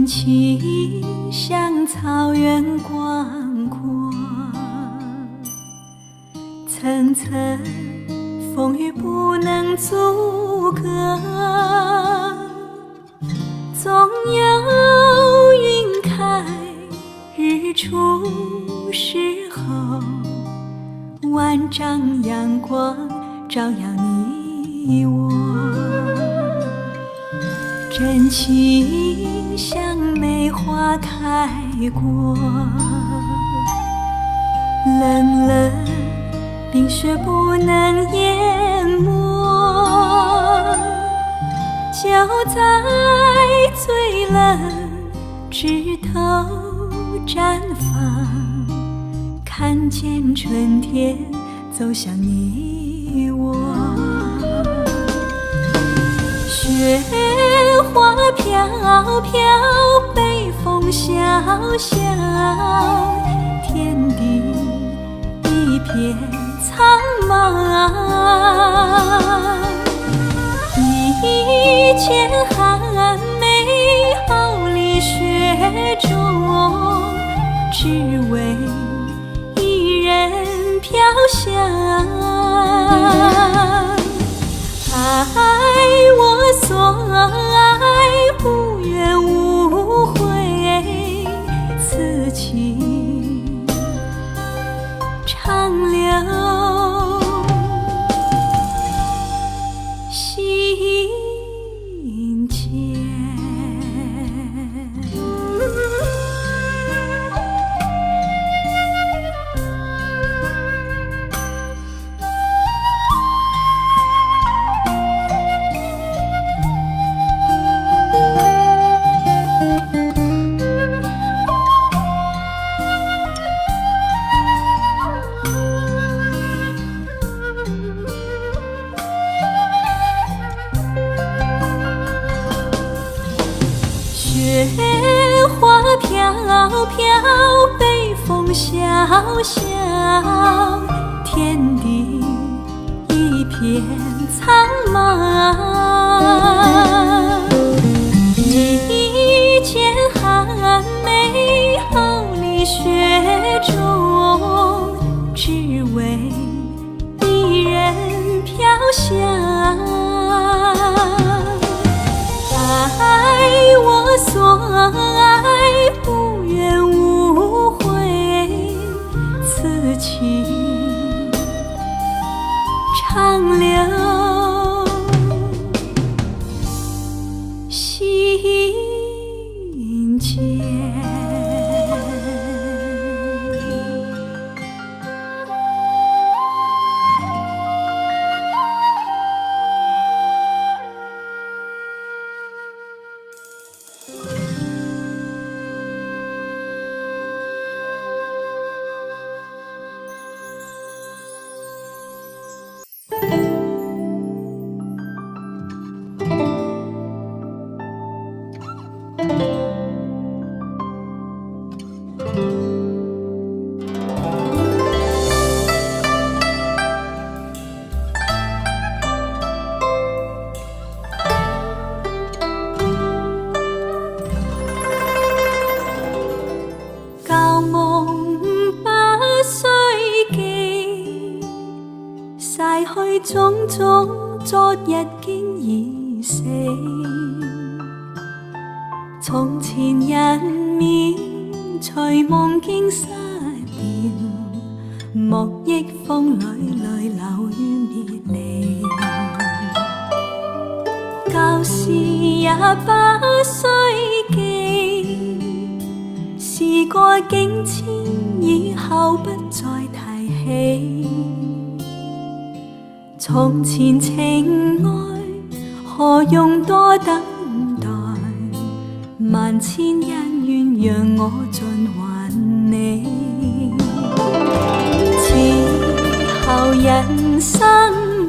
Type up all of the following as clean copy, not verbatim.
真情像草原广阔，层层风雨不能阻隔，总有云开日出时候，万丈阳光照耀你我。真情像梅花开过，冷冷冰雪不能淹没，就在最冷枝头绽放，看见春天走向你我。雪花飘飘，北风萧萧，天地一片苍茫。一千寒梅傲立雪中，只为一人飘香。爱我所爱，无怨无悔，此情长留心间。雪花飘飘，北风萧萧，天地一片苍茫。一剪寒梅傲立雪中，只为一人飘香。爱我所爱，无怨无悔，此情长留心间。旧夢不須記，逝去種種，昨日經已死。從前人面隨夢經失掉，莫憶風裏淚流於別離。舊事也不須記，事過境遷，以後不再提起。從前情愛何用多等待，萬千恩怨讓我盡還你。此後人生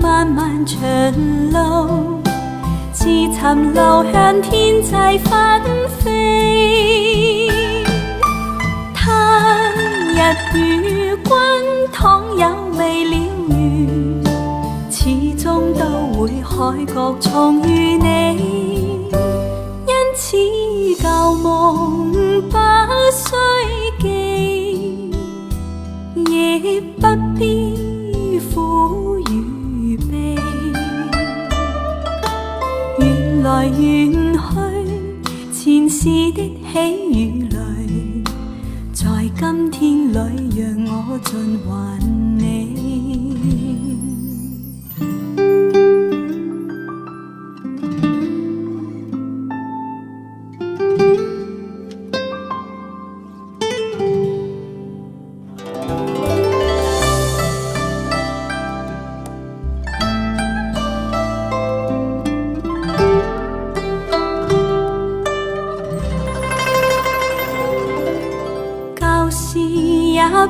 漫漫長路，自尋路向天際紛飛。他日與君倘有未了緣，始終都會海角重遇你。因此舊夢梦把歲記，亦不必苦與悲。緣來緣去，前世的喜與淚，在今天裏讓我盡還你。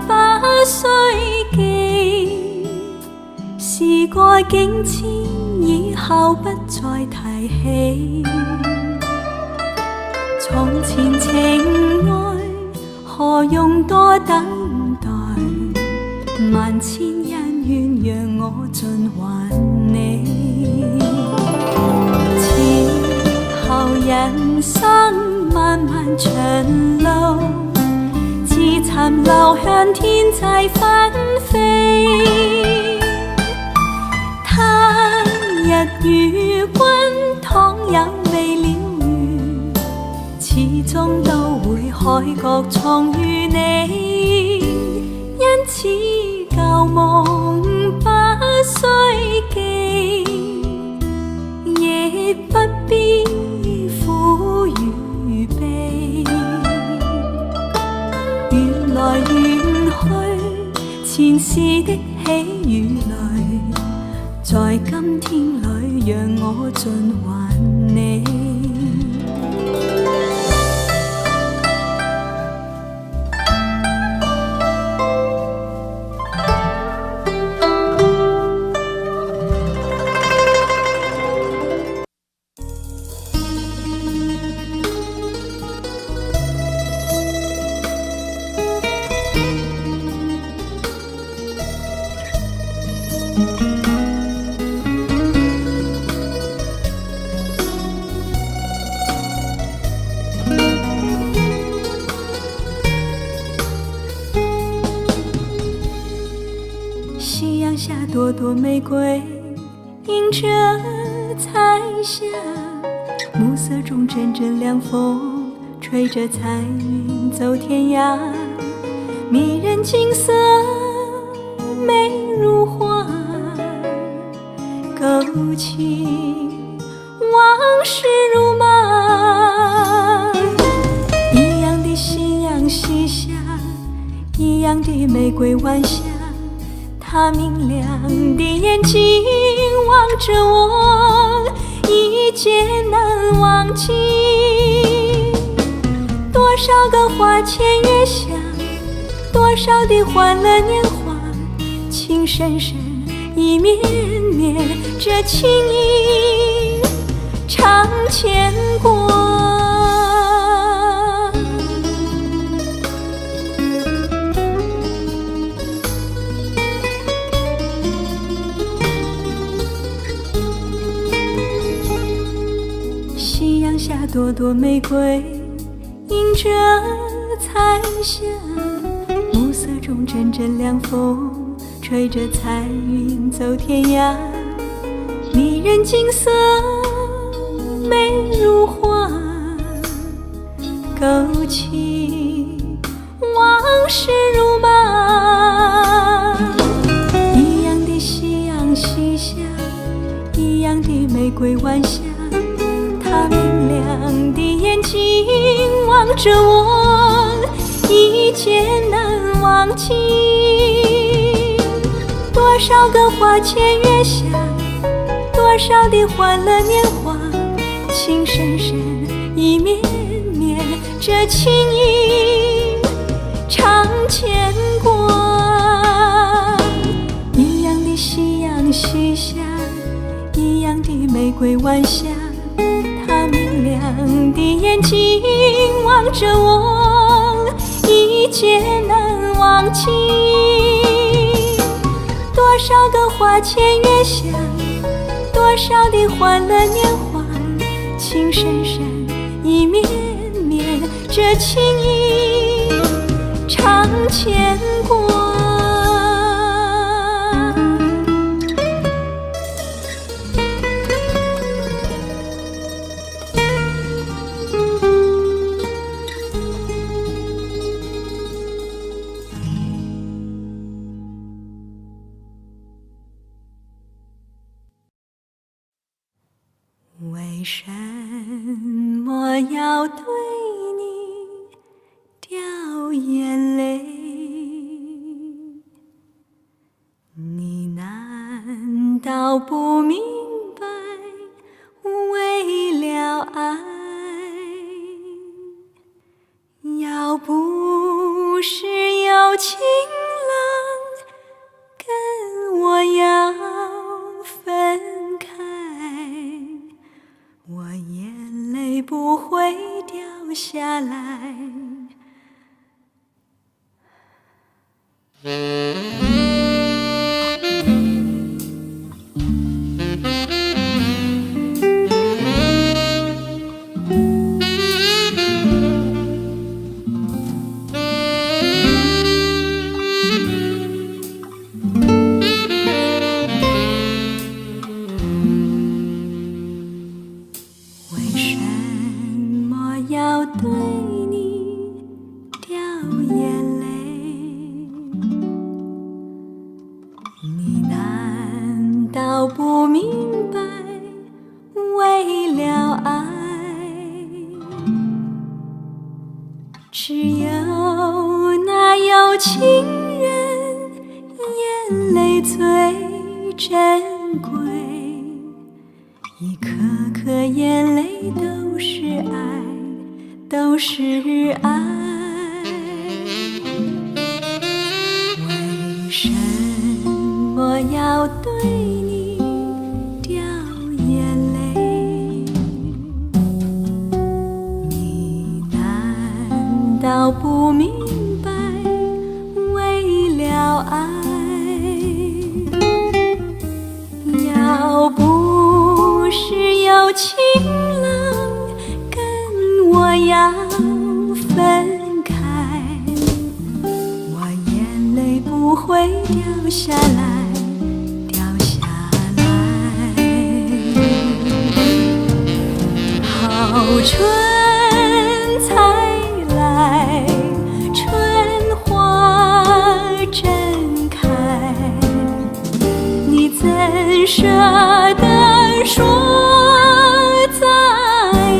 把歲記，時過境遷，以後不再提起。從前情愛，何用多等待？萬千恩怨，讓我盡還你。此後人生漫漫長路，自殘留向天際紛飛。他日與君倘有未了緣，始終都會海角重遇你。因此舊夢把歲記，亦不必苦與悲。緣來緣去，前世的喜與淚，在今天裏讓我盡還你。夕阳下，朵朵玫瑰映着彩霞，暮色中阵阵凉风吹着彩云走天涯。迷人景色美如画，勾起往事如麻。一样的夕阳西下，一样的玫瑰晚霞，他明亮的眼睛望着我，一见难忘记。多少个花前月下，多少的欢乐年华，情深深意绵绵，这情意常牵挂。夕阳下，朵朵玫瑰映着彩霞，暮色中阵阵凉风吹着彩云走天涯。迷人景色美如画，勾起往事如麻。一样的夕阳西下，一样的玫瑰晚霞，他明亮的眼睛望着我，一见难忘记。多少个花前月下，多少的欢乐年华，情深深意绵绵，这情意常牵挂。一样的夕阳西下，一样的玫瑰晚霞，他明亮的眼睛望着我，一见难忘记。多少个花前月下，多少的欢乐年华，情深深意绵绵，这情意常牵挂。为什么要对你掉眼泪？你难道不明白，为了爱，要不是有情郎跟我要分开，我眼泪不会掉下来。对你掉眼泪，你难道不明白，为了爱，只有那有情人眼泪最珍贵，一颗颗眼泪都是爱，都是爱。为什么要对你掉眼泪？你难道不明白，为了爱，要不是有情郎跟我要分开，我眼泪不会掉下来，掉下来。好春才来，春花正开，你怎舍得说再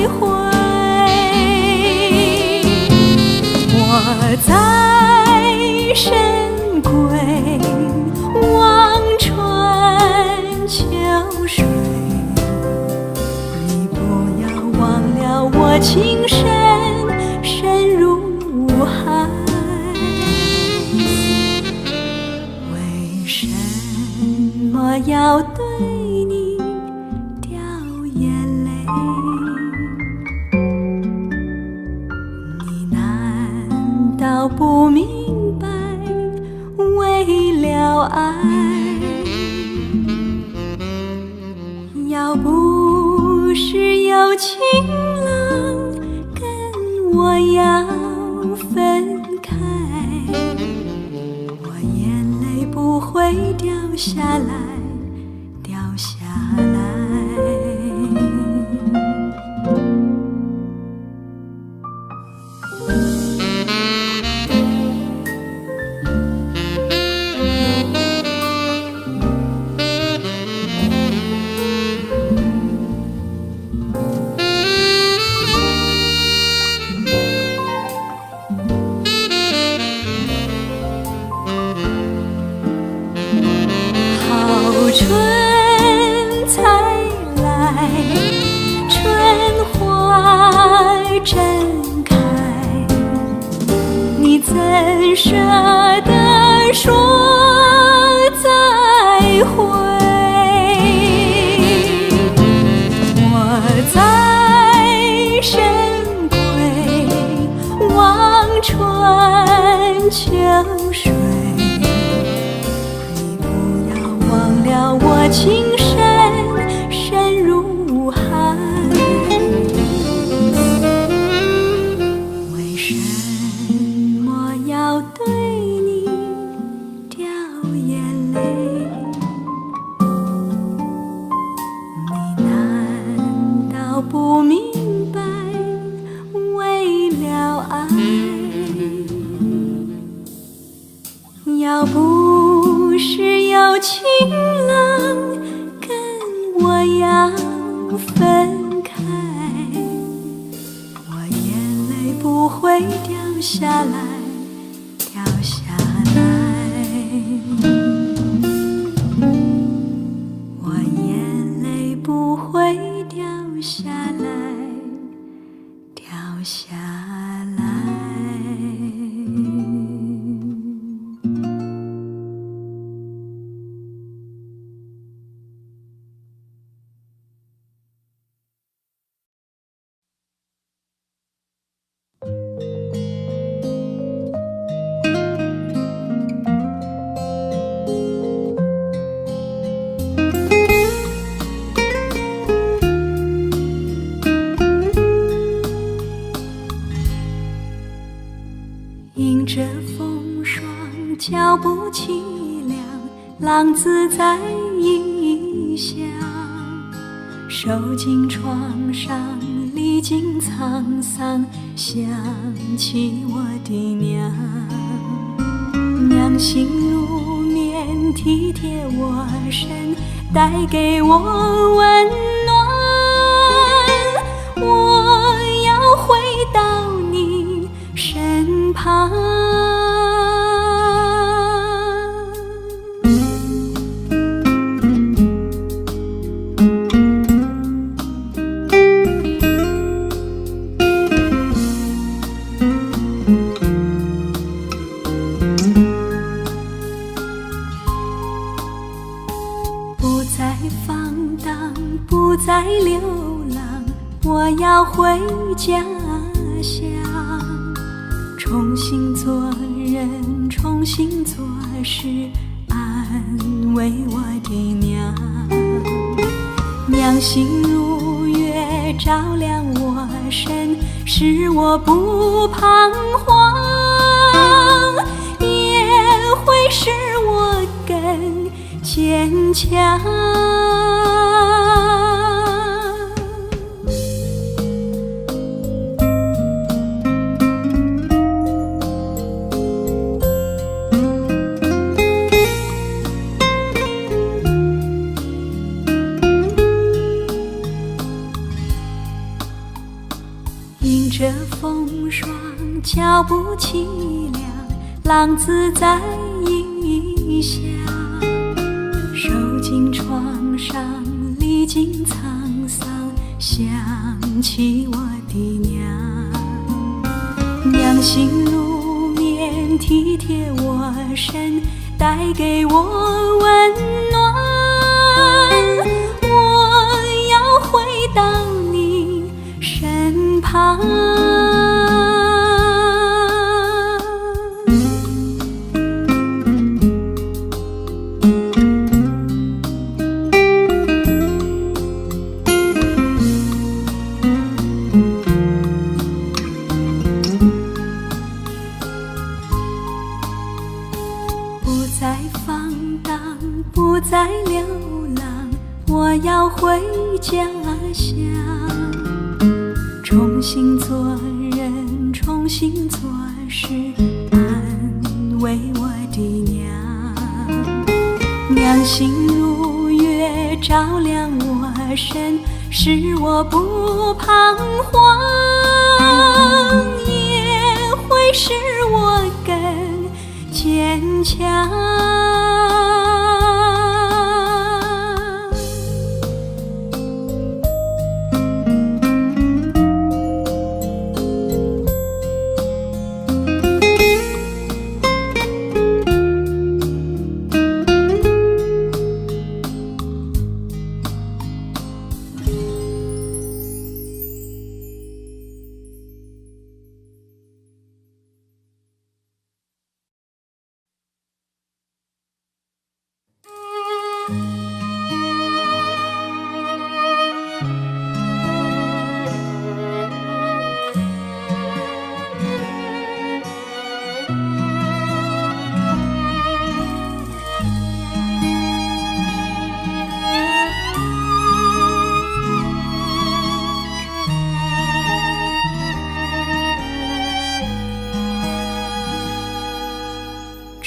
会？我在深闺望穿秋水，你不要忘了我情深深如海。为什么要对你掉眼泪？你难道不明白，为了爱，要不是有情郎跟我要分开，我眼泪不会掉下来，掉下来。春才来，春花正开，你怎舍得说再会？我在深闺望穿秋水，我情深深如海。为要对你掉眼泪。你难道不明白，为了爱，要不是有情郎跟我要分开，我眼泪不会掉下来，掉下来。我眼泪不会掉下来，掉下来。迎着风霜，脚步凄凉，浪子在异乡。受尽创伤，历经沧桑，想起我的娘。娘心如棉，体贴我身，带给我温暖。我要回到你身旁。不再放荡，不再流浪，我要回家乡。重新做人，重新做事，安慰我的娘。娘心如月，照亮我身，使我不彷徨，也会使我更坚强。迎着风霜，脚步凄凉，浪子在异乡。受尽创伤，历经沧桑，想起我的娘。娘心如棉，体贴我身，带给我温暖。我要回到你身旁。不再放荡，不再流浪，我要回家乡。重新做人，重新做事，安慰我的娘。娘心如月，照亮我身，使我不彷徨，也会使我更坚强。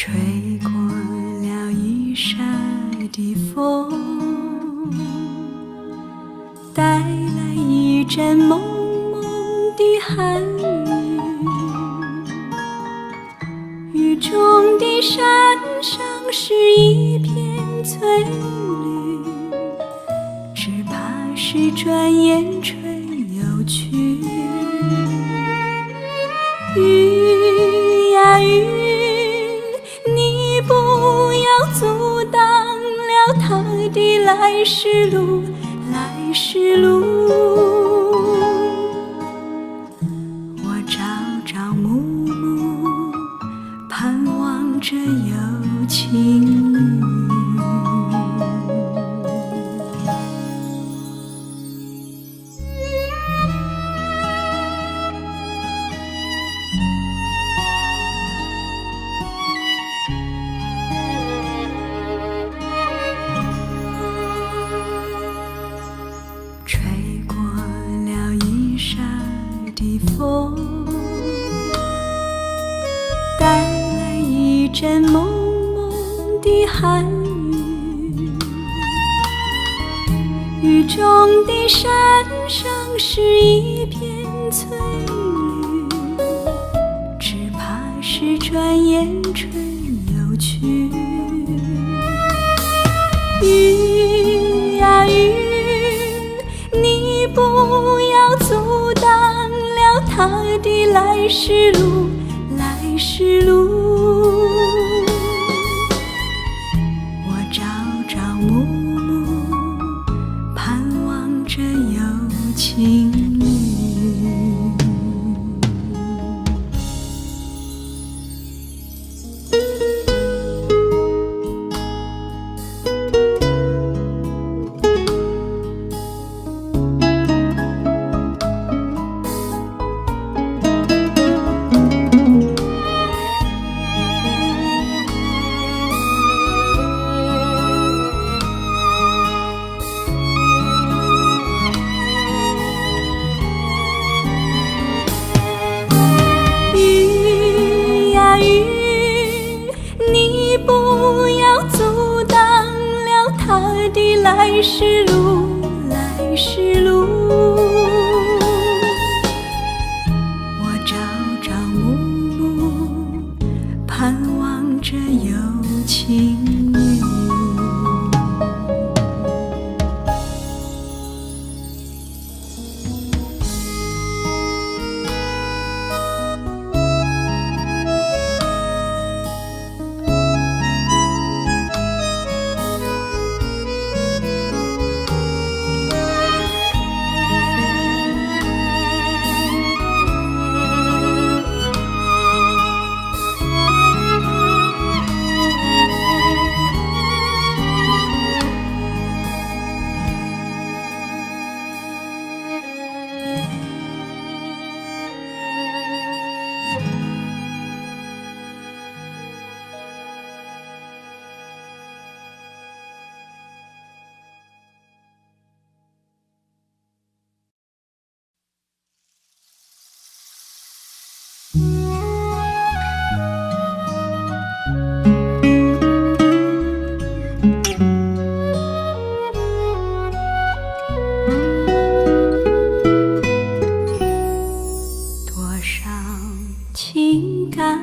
吹过了一沙的风，带来一阵蒙蒙的寒雨，雨中的山上是一片翠绿，只怕是转眼吹又去。雨呀雨，你不要阻挡了他的来时路，来时路。我朝朝暮暮，盼望着有情侣。吹过了一沙的风，带来一阵蒙蒙的寒雨，雨中的山上是一片翠绿，只怕是转眼吹又去。雨呀雨，你不要阻挡了他的来时路，来时路。我朝朝暮暮，盼望着有情侣。来时路，来时路。我朝朝暮暮，盼望着有情侣。情感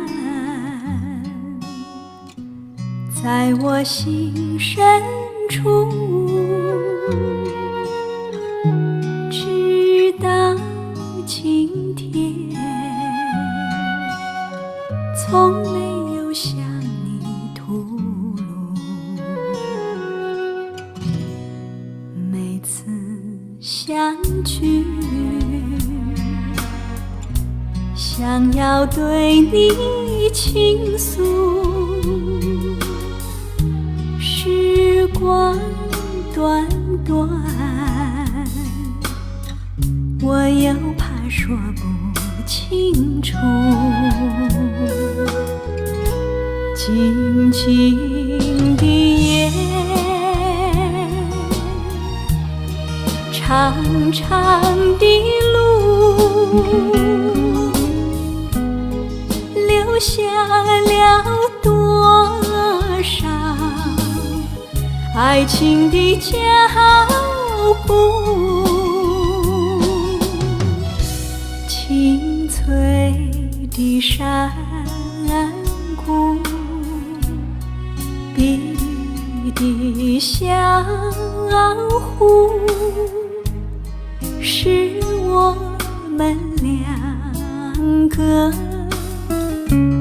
在我心深处，直到今天，从没有向你吐露。每次相聚，想要对你倾诉，时光短短，我又怕说不清楚。静静的夜，长长的路，留下了多爱情的脚步，青翠的山谷，碧绿的小湖，是我们两个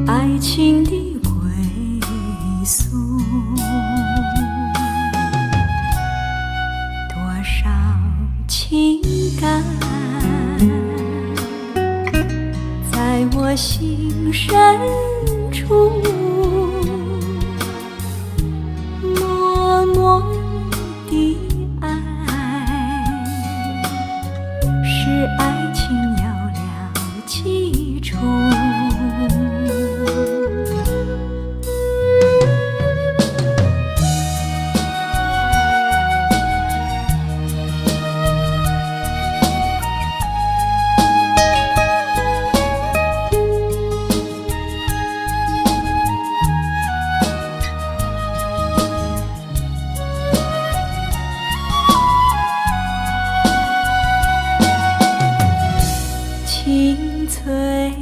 爱情的归宿。多少情感在我心深处，默默的爱是爱情有了基础。青翠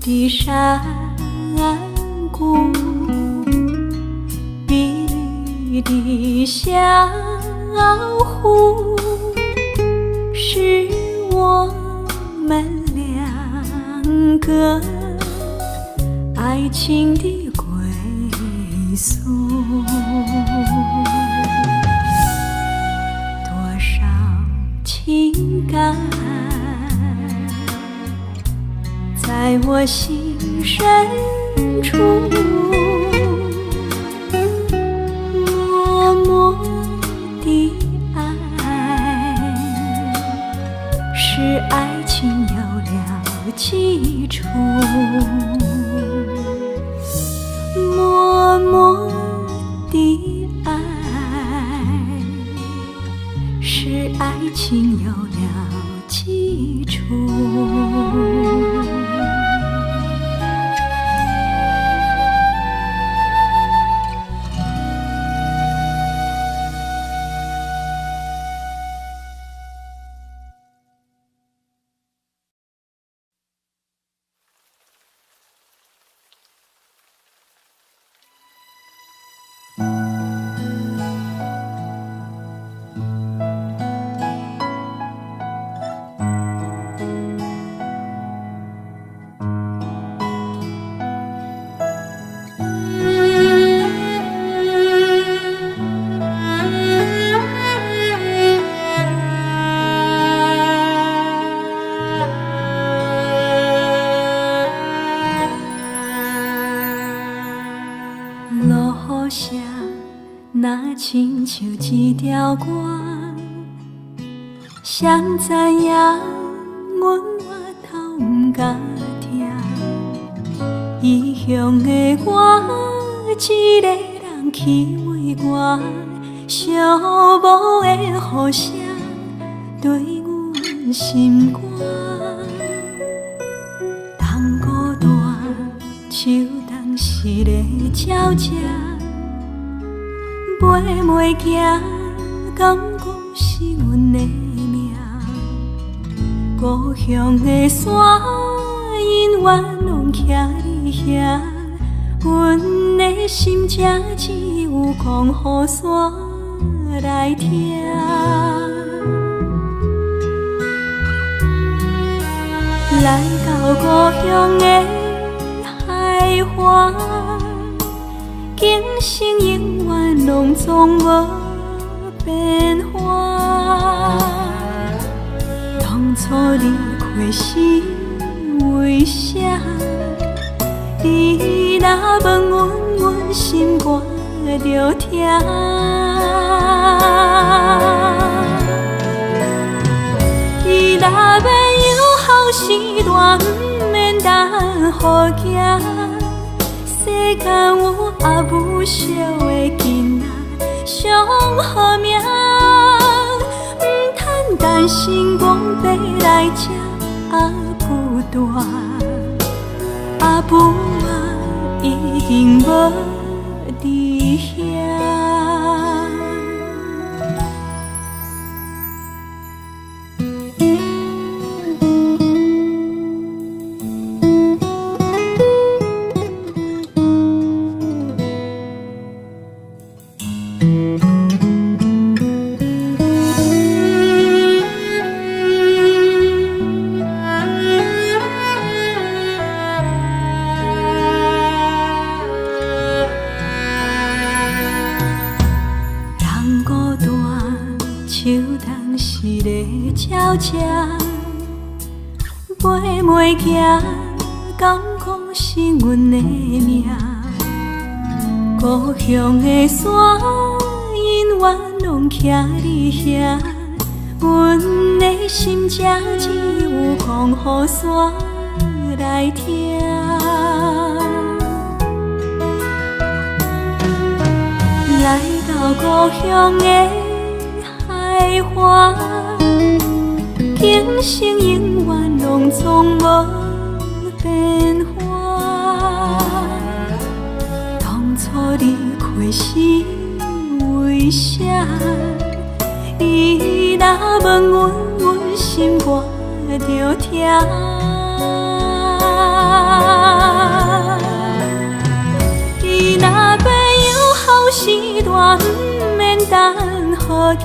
的山谷，碧绿的小湖，是我们两个爱情的归宿。多少情感在我心深处，默默的爱是爱情有了基础。默默的爱是爱情有了基础。路上若亲像一条歌，谁知影阮我头不敢听，异乡的我一个人去为我，寂寞的雨声对阮心肝，冬孤单，秋冬是个鸟只。飞袂行，敢讲是阮的命？故乡的山，永远拢徛伫遐。阮的心只有讲予山来听。来到故乡的海岸，景色永远拢总无变化。当初离开是为啥？你若问阮，阮心肝着痛。伊若要有好时段，不免等好行。世间有阿母惜的囡仔，上好命。不通担心讲要来吃阿母大，阿母啊已经无伫遐。行，敢讲是阮的命。故乡的山，永远拢徛伫遐。阮的心才只有讲予山来听。来到故乡的海岸，景色永远拢总无变化。当初离开时为啥？伊若问阮，阮心肝着疼。伊若要有好时段，不免等好行。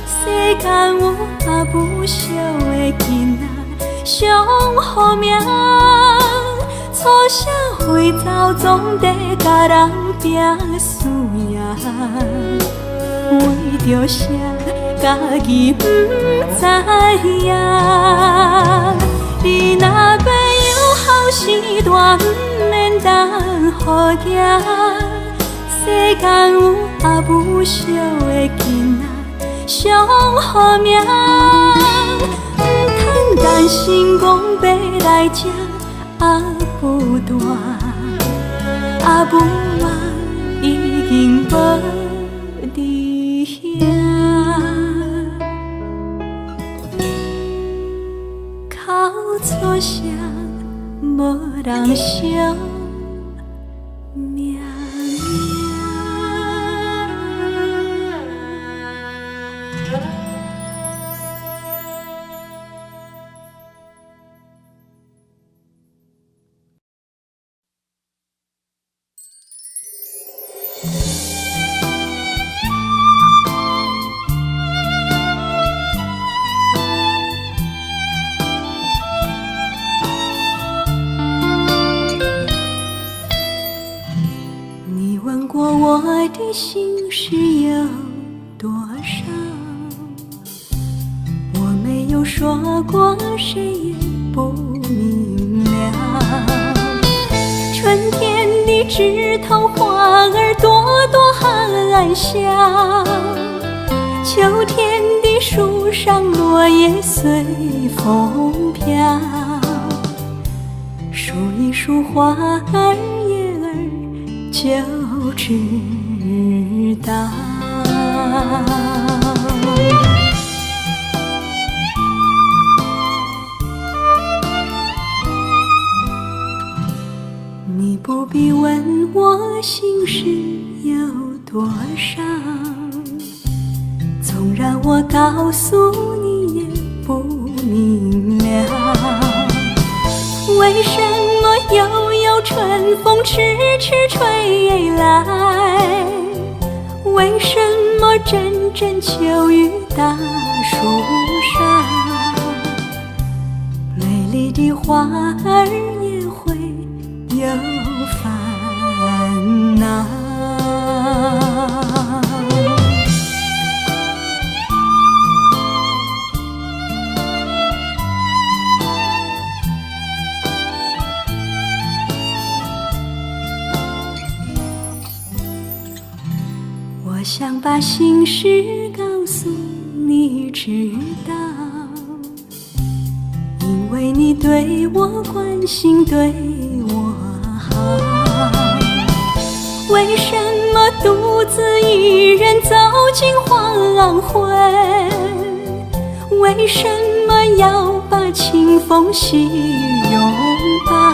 世间有也不少的囡仔上好命，出社会走总得甲人拼输赢。为着啥家己不知影？你若要有好时段，不免等好行。世间有也不少的囡仔上好命，不通担心讲要来吃也不大，也不晚已经无。靠错声，无人相命。我的心事有多少？我没有说过，谁也不明了。春天的枝头花儿朵朵含笑，秋天的树上落叶随风飘。数一数花儿叶儿就知道。你不必问我心事有多少，纵然我告诉你也不明了。为什么悠悠春风迟迟吹来？为什么阵阵秋雨打树梢？美丽的花儿也会有烦恼。我想把心事告诉你知道，因为你对我关心，对我好。为什么独自一人走进黄昏？为什么要把清风细拥抱？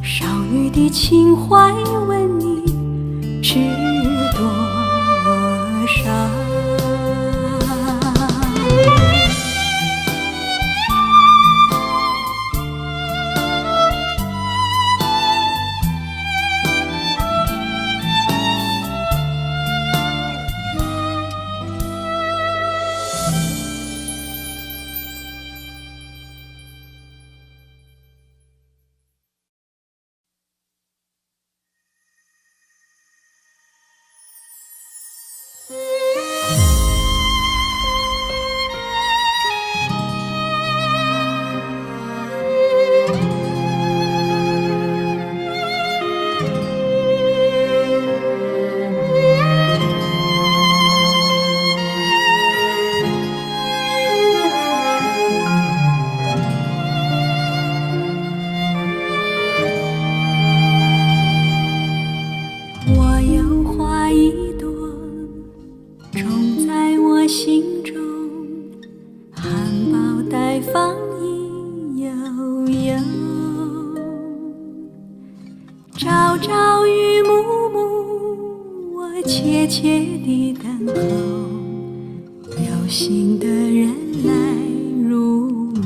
少女的情怀，问你知多少？朝朝与暮暮，我切切地等候有心的人来入梦。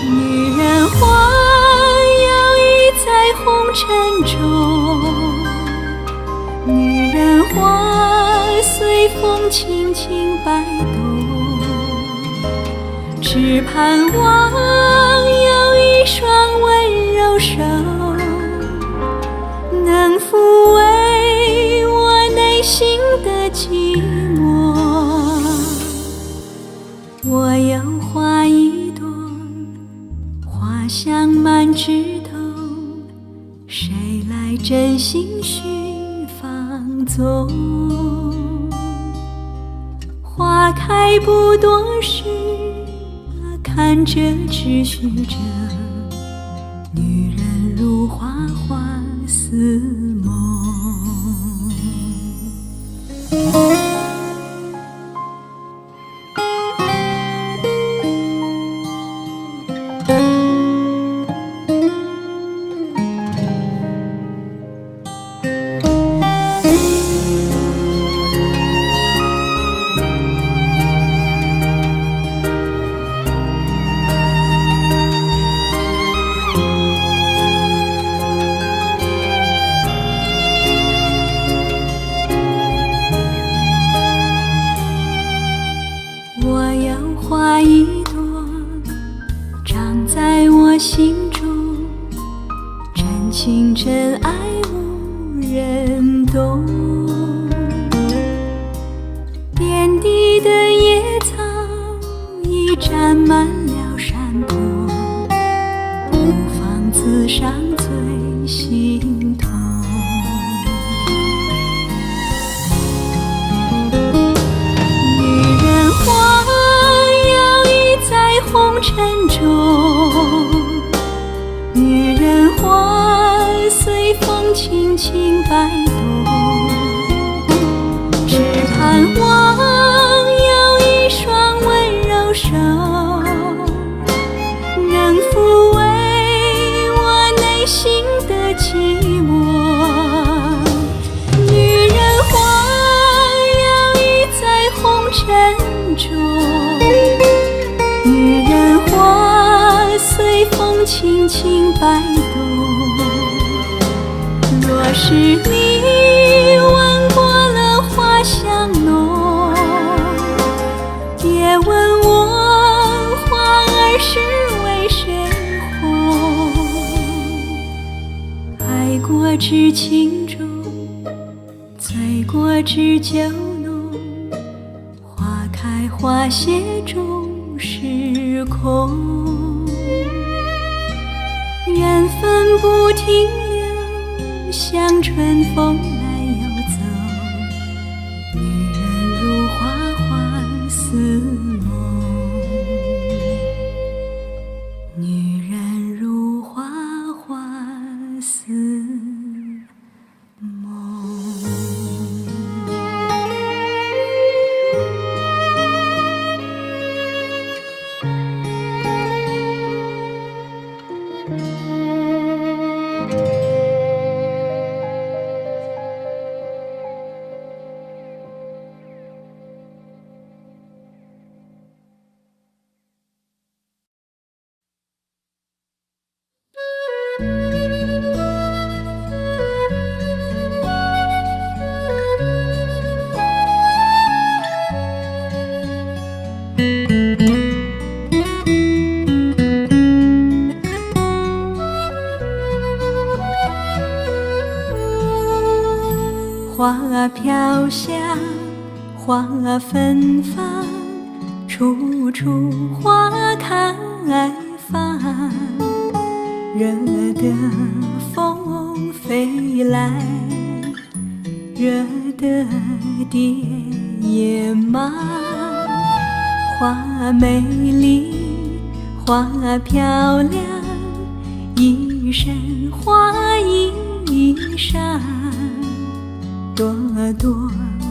女人花摇曳在红尘中，女人花随风轻轻摆动，只盼望有一双温柔手，能抚慰我内心的寂寞。我有花一朵，花香满枝头，谁来真心许放纵？花开不多时，看着只许着女人如花花似梦。花一朵长在我心中，真情真爱无人懂。遍地的野草已占满了山坡，不妨自赏最心痛。红尘中，女人花随风轻轻摆动，只盼望有一双温柔手，能抚慰我内心的寂寞。女人花摇曳在红尘中，女人花随风轻轻摆动。若是你闻过了花香浓，别问我花儿是为谁红。爱过知情重，醉过知酒浓，花开花谢终是空。缘分不停留，像春风来又走，女人如花花似梦，女人如花花似梦。花飘香，花芬芳，处处花开放。惹得风飞来，惹得蝶也忙。花美丽，花漂亮，一身花衣裳。朵朵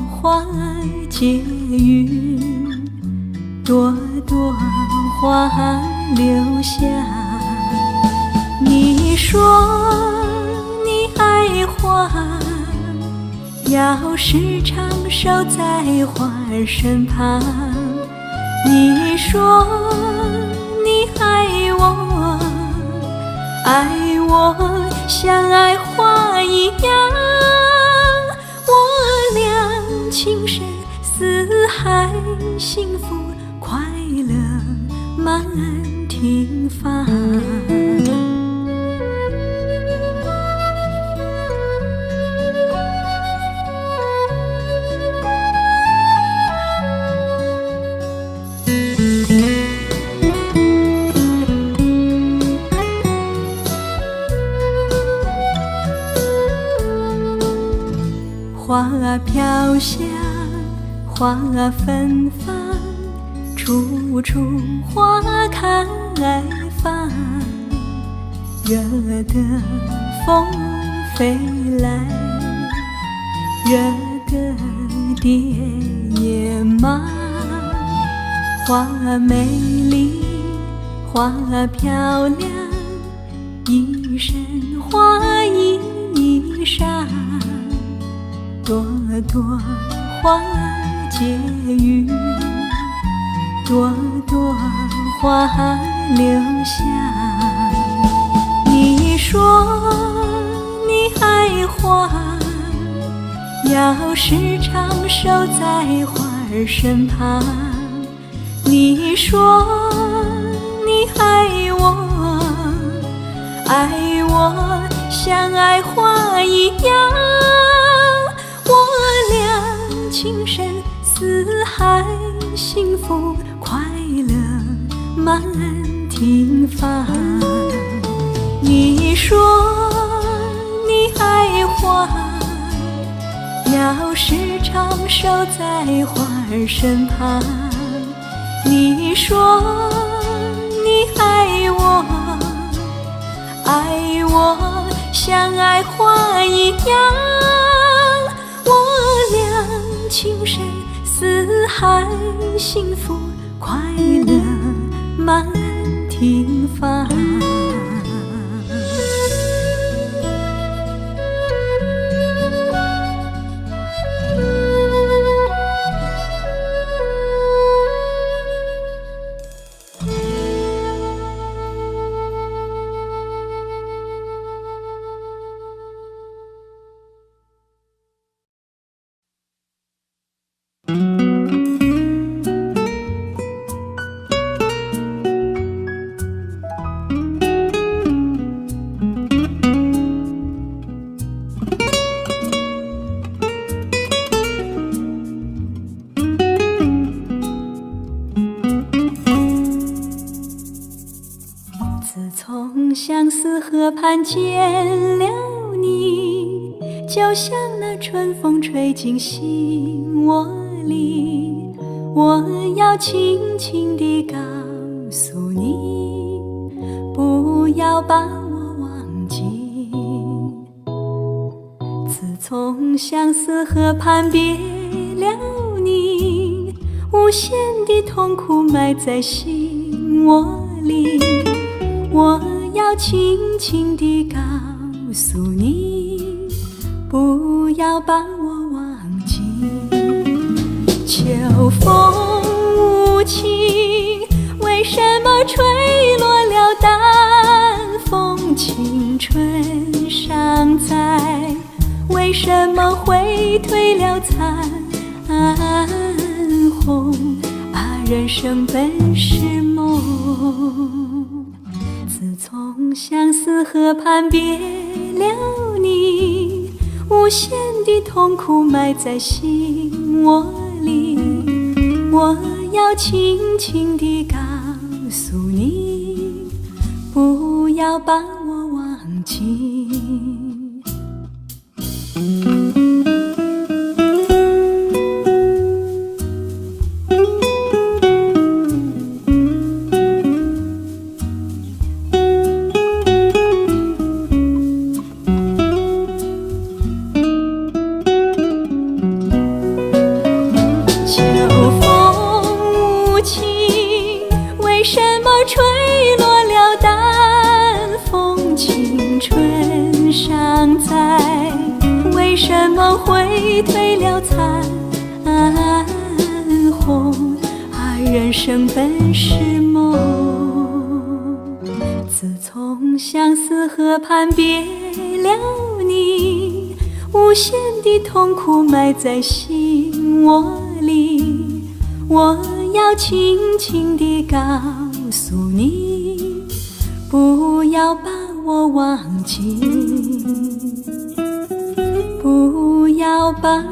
花结云，朵朵花留下。你说你爱花，要时常守在花儿身旁。你说你爱我，爱我像爱花一样，我俩情深似海，幸福快乐满庭芳。花飘香，花芬芳，处处花开放。惹得风飞来，惹得蝶也忙。花美丽，花漂亮，一身花衣裳。朵朵花结语，朵朵花留香。你说你爱花，要时常守在花儿身旁。你说你爱我，爱我像爱花一样，我俩情深似海，幸福快乐满庭芳。你说你爱花，要时常守在花儿身旁。你说你爱我，爱我像爱花一样，我俩情深似海，幸福快乐满庭芳。相思河畔见了你，就像那春风吹进心窝里。我要轻轻地告诉你，不要把我忘记。自从相思河畔别了你，无限的痛苦埋在心窝里。我要轻轻地告诉你，不要把我忘记。秋风无情，为什么吹落了淡风？青春尚在，为什么会褪了残红？啊，人生本是梦。自从相思河畔别了你，无限的痛苦埋在心窝里。我要轻轻地告诉你，不要把我忘记。吹落了淡风，青春尚在，为什么会褪了残红？人生本是梦，自从相思河畔别了你，无限的痛苦埋在心窝里。我要轻轻地告诉你，不要把我忘记，不要把